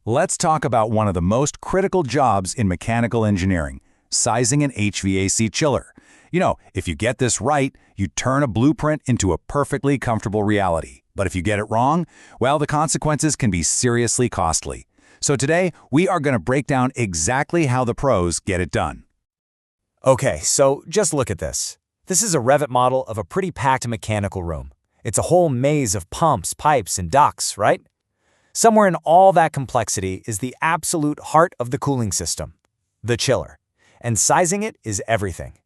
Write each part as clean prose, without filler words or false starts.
Let's talk about one of the most critical jobs in mechanical engineering, sizing an HVAC chiller. If you get this right, you turn a blueprint into a perfectly comfortable reality. But if you get it wrong, well, the consequences can be seriously costly. So today, we are going to break down exactly how the pros get it done. Okay, so just look at this. This is a Revit model of a pretty packed mechanical room. It's a whole maze of pumps, pipes, and ducts, right? Somewhere in all that complexity is the absolute heart of the cooling system, the chiller. And sizing it is everything.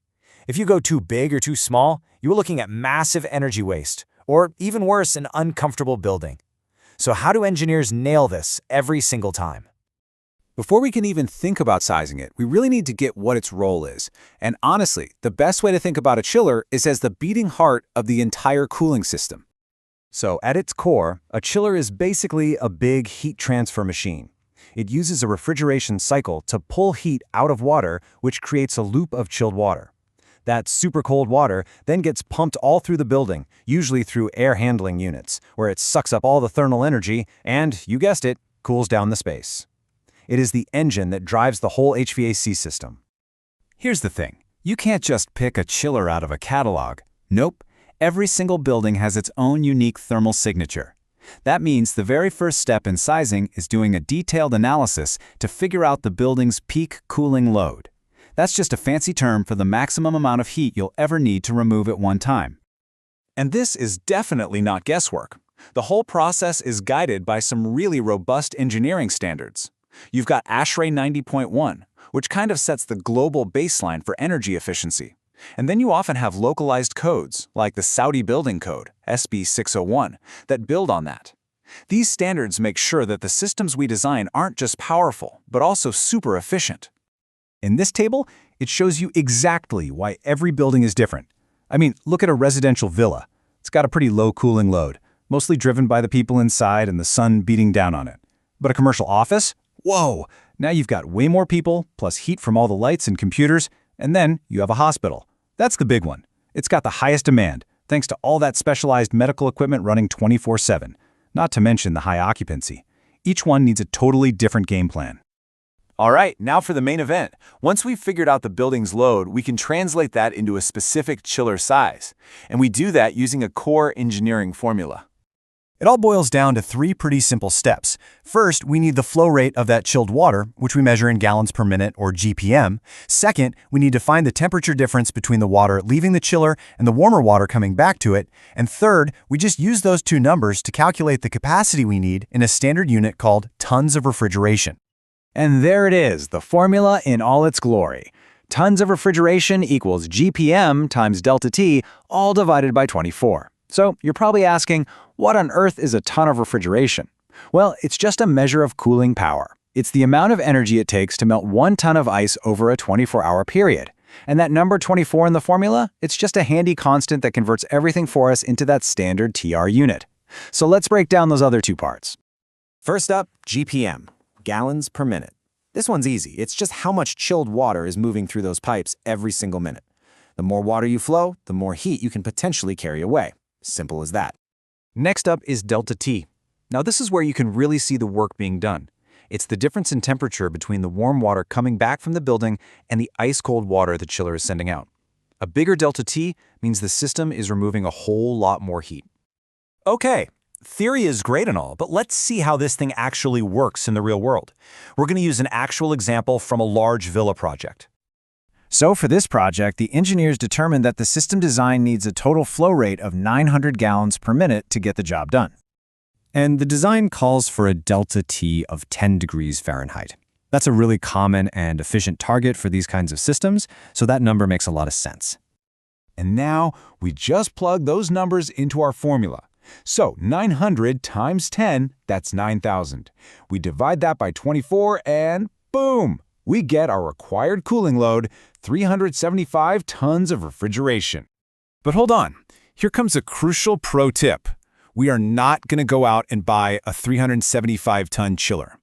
If you go too big or too small, you are looking at massive energy waste, or even worse, an uncomfortable building. So how do engineers nail this every single time? Before we can even think about sizing it, we really need to get what its role is. And honestly, the best way to think about a chiller is as the beating heart of the entire cooling system. So at its core, a chiller is basically a big heat transfer machine. It uses a refrigeration cycle to pull heat out of water, which creates a loop of chilled water. That super cold water then gets pumped all through the building, usually through air handling units, where it sucks up all the thermal energy and, you guessed it, cools down the space. It is the engine that drives the whole HVAC system. Here's the thing. You can't just pick a chiller out of a catalog. Nope. Every single building has its own unique thermal signature. That means the very first step in sizing is doing a detailed analysis to figure out the building's peak cooling load. That's just a fancy term for the maximum amount of heat you'll ever need to remove at one time. And this is definitely not guesswork. The whole process is guided by some really robust engineering standards. You've got ASHRAE 90.1, which kind of sets the global baseline for energy efficiency. And then you often have localized codes, like the Saudi Building Code, SB 601, that build on that. These standards make sure that the systems we design aren't just powerful, but also super efficient. In this table, it shows you exactly why every building is different. I mean, look at a residential villa. It's got a pretty low cooling load, mostly driven by the people inside and the sun beating down on it. But a commercial office? Whoa! Now you've got way more people, plus heat from all the lights and computers, and then you have a hospital. That's the big one. It's got the highest demand, thanks to all that specialized medical equipment running 24/7, not to mention the high occupancy. Each one needs a totally different game plan. All right, now for the main event. Once we've figured out the building's load, we can translate that into a specific chiller size. And we do that using a core engineering formula. It all boils down to three pretty simple steps. First, we need the flow rate of that chilled water, which we measure in gallons per minute, or GPM. Second, we need to find the temperature difference between the water leaving the chiller and the warmer water coming back to it. And third, we just use those two numbers to calculate the capacity we need in a standard unit called tons of refrigeration. And there it is, the formula in all its glory. Tons of refrigeration equals GPM times delta T, all divided by 24. So you're probably asking, what on earth is a ton of refrigeration? Well, it's just a measure of cooling power. It's the amount of energy it takes to melt 1 ton of ice over a 24-hour period. And that number 24 in the formula, it's just a handy constant that converts everything for us into that standard TR unit. So let's break down those other two parts. First up, GPM, gallons per minute. This one's easy. It's just how much chilled water is moving through those pipes every single minute. The more water you flow, the more heat you can potentially carry away. Simple as that. Next up is delta T. Now this is where you can really see the work being done. It's the difference in temperature between the warm water coming back from the building and the ice-cold water the chiller is sending out. A bigger delta T means the system is removing a whole lot more heat. Okay, theory is great and all, but let's see how this thing actually works in the real world. We're going to use an actual example from a large villa project. So for this project, the engineers determined that the system design needs a total flow rate of 900 gallons per minute to get the job done. And the design calls for a delta T of 10 degrees Fahrenheit. That's a really common and efficient target for these kinds of systems, so that number makes a lot of sense. And now we just plug those numbers into our formula. So 900 times 10, that's 9,000. We divide that by 24 and boom! We get our required cooling load, 375 tons of refrigeration. But hold on, here comes a crucial pro tip. We are not going to go out and buy a 375-ton chiller.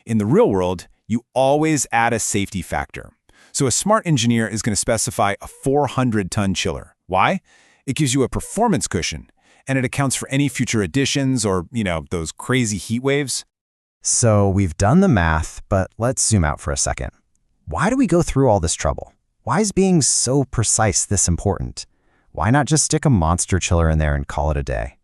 In the real world, you always add a safety factor. So a smart engineer is going to specify a 400-ton chiller. Why? It gives you a performance cushion, and it accounts for any future additions or, those crazy heat waves. So we've done the math, but let's zoom out for a second. Why do we go through all this trouble? Why is being so precise this important? Why not just stick a monster chiller in there and call it a day?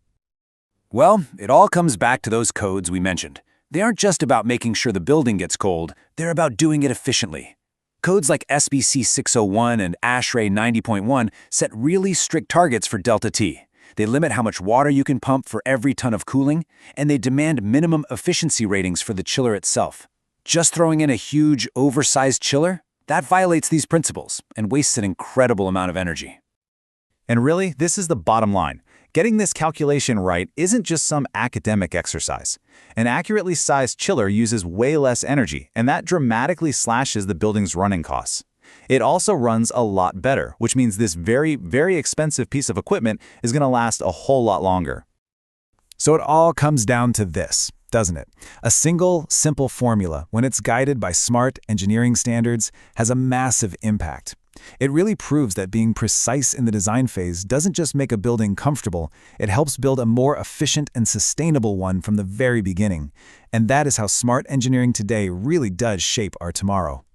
Well, it all comes back to those codes we mentioned. They aren't just about making sure the building gets cold, they're about doing it efficiently. Codes like SBC 601 and ASHRAE 90.1 set really strict targets for ΔT. They limit how much water you can pump for every ton of cooling, and they demand minimum efficiency ratings for the chiller itself. Just throwing in a huge, oversized chiller? That violates these principles and wastes an incredible amount of energy. And really, this is the bottom line. Getting this calculation right isn't just some academic exercise. An accurately sized chiller uses way less energy, and that dramatically slashes the building's running costs. It also runs a lot better, which means this very, very expensive piece of equipment is going to last a whole lot longer. So it all comes down to this, doesn't it? A single, simple formula, when it's guided by smart engineering standards, has a massive impact. It really proves that being precise in the design phase doesn't just make a building comfortable, it helps build a more efficient and sustainable one from the very beginning. And that is how smart engineering today really does shape our tomorrow.